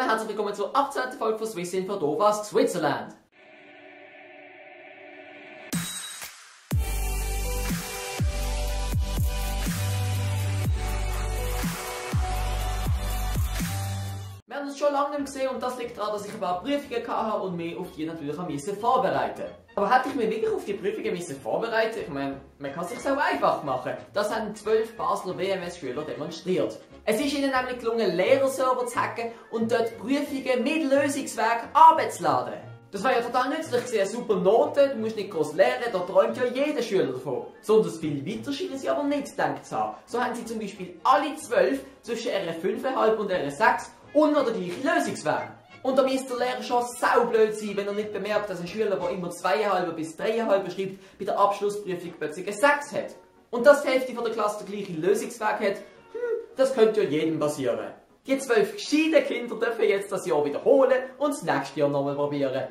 herzlich willkommen zur 18. Folge von Swissinfo hier aus Switzerland. Wir haben uns schon lange nicht gesehen und das liegt daran, dass ich ein paar Prüfungen hatte und mich auf die natürlich vorbereiten musste. Aber hätte ich mich wirklich auf die Prüfungen vorbereiten? Ich meine, man kann es sich auch einfach machen. Das haben 12 Basler WMS-Schüler demonstriert. Es ist ihnen nämlich gelungen, Lehrerserver zu hacken und dort Prüfungen mit Lösungsweg abzuladen. Das war ja total nützlich gewesen, eine super Note, du musst nicht groß lernen, da träumt ja jeder Schüler davon. Besonders viel weiter scheinen sie aber nicht gedacht zu haben. So haben sie zum Beispiel alle 12 zwischen R5,5 und R6 unter der gleichen Lösungsweg. Und da müsste der Lehrer schon saublöd sein, wenn er nicht bemerkt, dass ein Schüler, der immer 2,5 bis 3,5 schreibt, bei der Abschlussprüfung plötzlich eine 6 hat. Und dass die Hälfte der Klasse den gleichen Lösungsweg hat, das könnte ja jedem passieren. Die 12 gescheiten Kinder dürfen jetzt das Jahr wiederholen und das nächste Jahr nochmal probieren.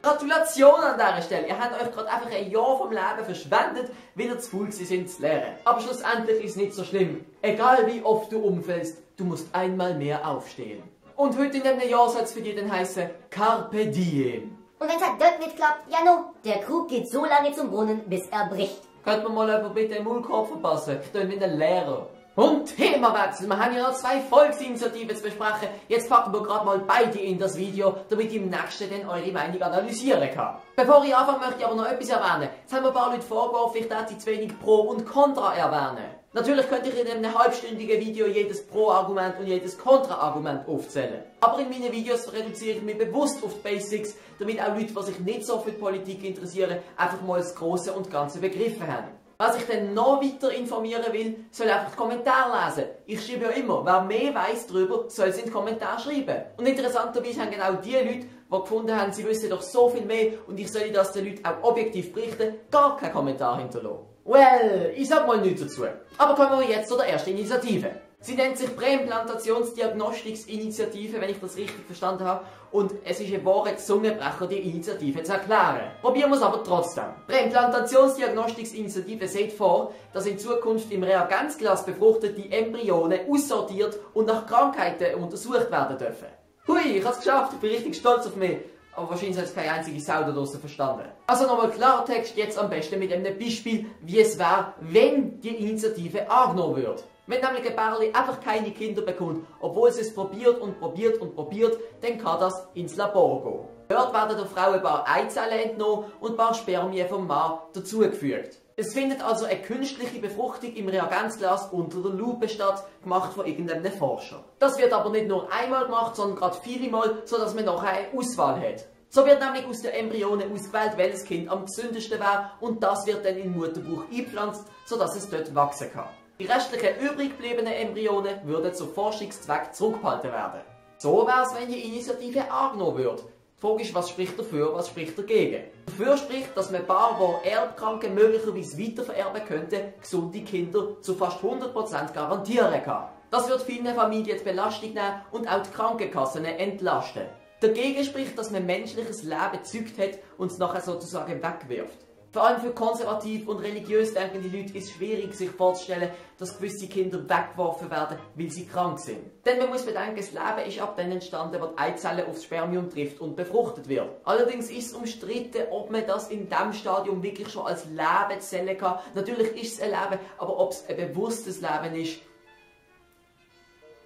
Gratulation an dieser Stelle, ihr habt euch gerade einfach ein Jahr vom Leben verschwendet, weil ihr zu faul sind zu lernen. Aber schlussendlich ist es nicht so schlimm. Egal wie oft du umfällst, du musst einmal mehr aufstehen. Und heute in diesem Jahr soll es für dich dann heißen Carpe Diem. Und wenn es halt dort nicht klappt, ja no, der Krug geht so lange zum Brunnen, bis er bricht. Könnte man mal jemand bitte den Maulkorb verpassen? Ich bin wie ein Lehrer. Und Themawechsel, wir haben ja noch 2 Volksinitiativen zu besprechen. Jetzt packen wir gerade mal beide in das Video, damit ich im nächsten dann eure Meinung analysieren kann. Bevor ich anfange, möchte ich aber noch etwas erwähnen. Jetzt haben mir ein paar Leute vorgeworfen, ich darf zu wenig Pro und Contra erwähnen. Natürlich könnte ich in einem halbstündigen Video jedes Pro-Argument und jedes Kontra-Argument aufzählen. Aber in meinen Videos reduziere ich mich bewusst auf die Basics, damit auch Leute, die sich nicht so für die Politik interessieren, einfach mal das Große und Ganze begriffen haben. Wer sich dann noch weiter informieren will, soll einfach die Kommentare lesen. Ich schreibe ja immer, wer mehr weiss darüber, soll es in die Kommentare schreiben. Und interessanterweise haben genau die Leute, die gefunden haben, sie wissen doch so viel mehr und ich soll das den Leuten auch objektiv berichten, gar keinen Kommentar hinterlassen. Well, ich sag mal nichts dazu. Aber kommen wir jetzt zu der ersten Initiative. Sie nennt sich Präimplantationsdiagnostiksinitiative, wenn ich das richtig verstanden habe. Und es ist ein wahrer Zungenbrecher, die Initiative zu erklären. Probieren wir es aber trotzdem. Präimplantationsdiagnostiksinitiative sieht vor, dass in Zukunft im Reagenzglas befruchtete Embryonen aussortiert und nach Krankheiten untersucht werden dürfen. Hui, ich habe es geschafft, ich bin richtig stolz auf mich. Aber wahrscheinlich hat es keine einzige Sau da draussen verstanden. Also nochmal Klartext, jetzt am besten mit einem Beispiel, wie es wäre, wenn die Initiative angenommen wird. Wenn nämlich ein Bärli einfach keine Kinder bekommt, obwohl es probiert und probiert und probiert, dann kann das ins Labor gehen. Dort werden der Frau ein paar Eizellen entnommen und ein paar Spermien vom Mann dazugefügt. Es findet also eine künstliche Befruchtung im Reagenzglas unter der Lupe statt, gemacht von irgendeinem Forscher. Das wird aber nicht nur einmal gemacht, sondern gerade viele Mal, sodass man nachher eine Auswahl hat. So wird nämlich aus den Embryonen ausgewählt, welches Kind am gesündesten wäre und das wird dann in den Mutterbuch eingepflanzt, sodass es dort wachsen kann. Die restlichen übrig gebliebenen Embryonen würden zu Forschungszweck zurückgehalten werden. So wäre es, wenn die Initiative angenommen wird. Die Frage ist, was spricht dafür, was spricht dagegen? Dafür spricht, dass man Paare, die Erbkranke möglicherweise weitervererben könnten, gesunde Kinder zu fast 100% garantieren kann. Das wird vielen Familien die Belastung nehmen und auch die Krankenkassen entlasten. Dagegen spricht, dass man menschliches Leben gezeugt hat und es nachher sozusagen wegwirft. Vor allem für konservativ und religiös denkende Leute ist es schwierig, sich vorzustellen, dass gewisse Kinder weggeworfen werden, weil sie krank sind. Denn man muss bedenken, das Leben ist ab dann entstanden, wo die Eizelle aufs Spermium trifft und befruchtet wird. Allerdings ist es umstritten, ob man das in diesem Stadium wirklich schon als Leben zählen kann. Natürlich ist es ein Leben, aber ob es ein bewusstes Leben ist,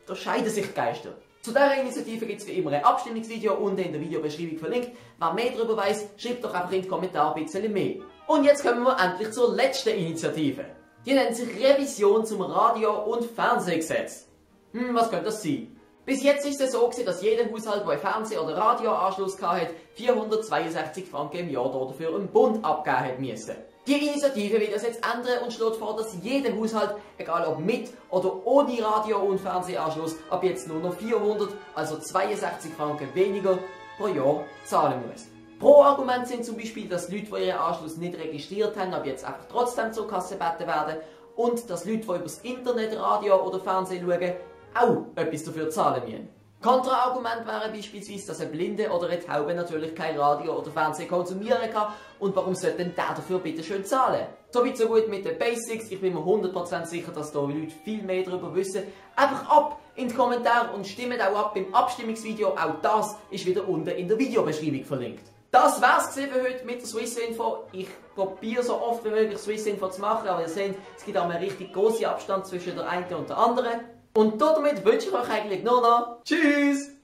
da scheiden sich die Geister. Zu dieser Initiative gibt es wie immer ein Abstimmungsvideo unten in der Videobeschreibung verlinkt. Wer mehr darüber weiss, schreibt doch einfach in die Kommentare ein bisschen mehr. Und jetzt kommen wir endlich zur letzten Initiative. Die nennt sich Revision zum Radio- und Fernsehgesetz. Was könnte das sein? Bis jetzt ist es so gewesen, dass jeder Haushalt, der einen Fernseh- oder Radioanschluss hatte, 462 Franken im Jahr dafür im Bund abgeben hat müssen. Die Initiative will das jetzt ändern und schlägt vor, dass jeder Haushalt, egal ob mit oder ohne Radio- und Fernsehanschluss, ab jetzt nur noch 400, also 62 Franken weniger pro Jahr zahlen muss. Pro-Argument sind zum Beispiel, dass Leute, die ihren Anschluss nicht registriert haben, ab jetzt einfach trotzdem zur Kasse gebeten werden und dass Leute, die über das Internet, Radio oder Fernsehen schauen, auch etwas dafür zahlen müssen. Kontraargument wäre beispielsweise, dass ein Blinde oder eine Taube natürlich kein Radio oder Fernsehen konsumieren kann und warum sollte denn der dafür bitte schön zahlen? Soweit so gut mit den Basics, ich bin mir 100% sicher, dass da Leute viel mehr darüber wissen. Einfach ab in die Kommentare und stimmt auch ab beim Abstimmungsvideo, auch das ist wieder unten in der Videobeschreibung verlinkt. Das war's für heute mit der Swissinfo. Ich probiere so oft wie möglich Swissinfo zu machen, aber ihr seht, es gibt auch einen richtig großen Abstand zwischen der einen und der anderen. Und damit wünsche ich euch eigentlich nur noch Tschüss!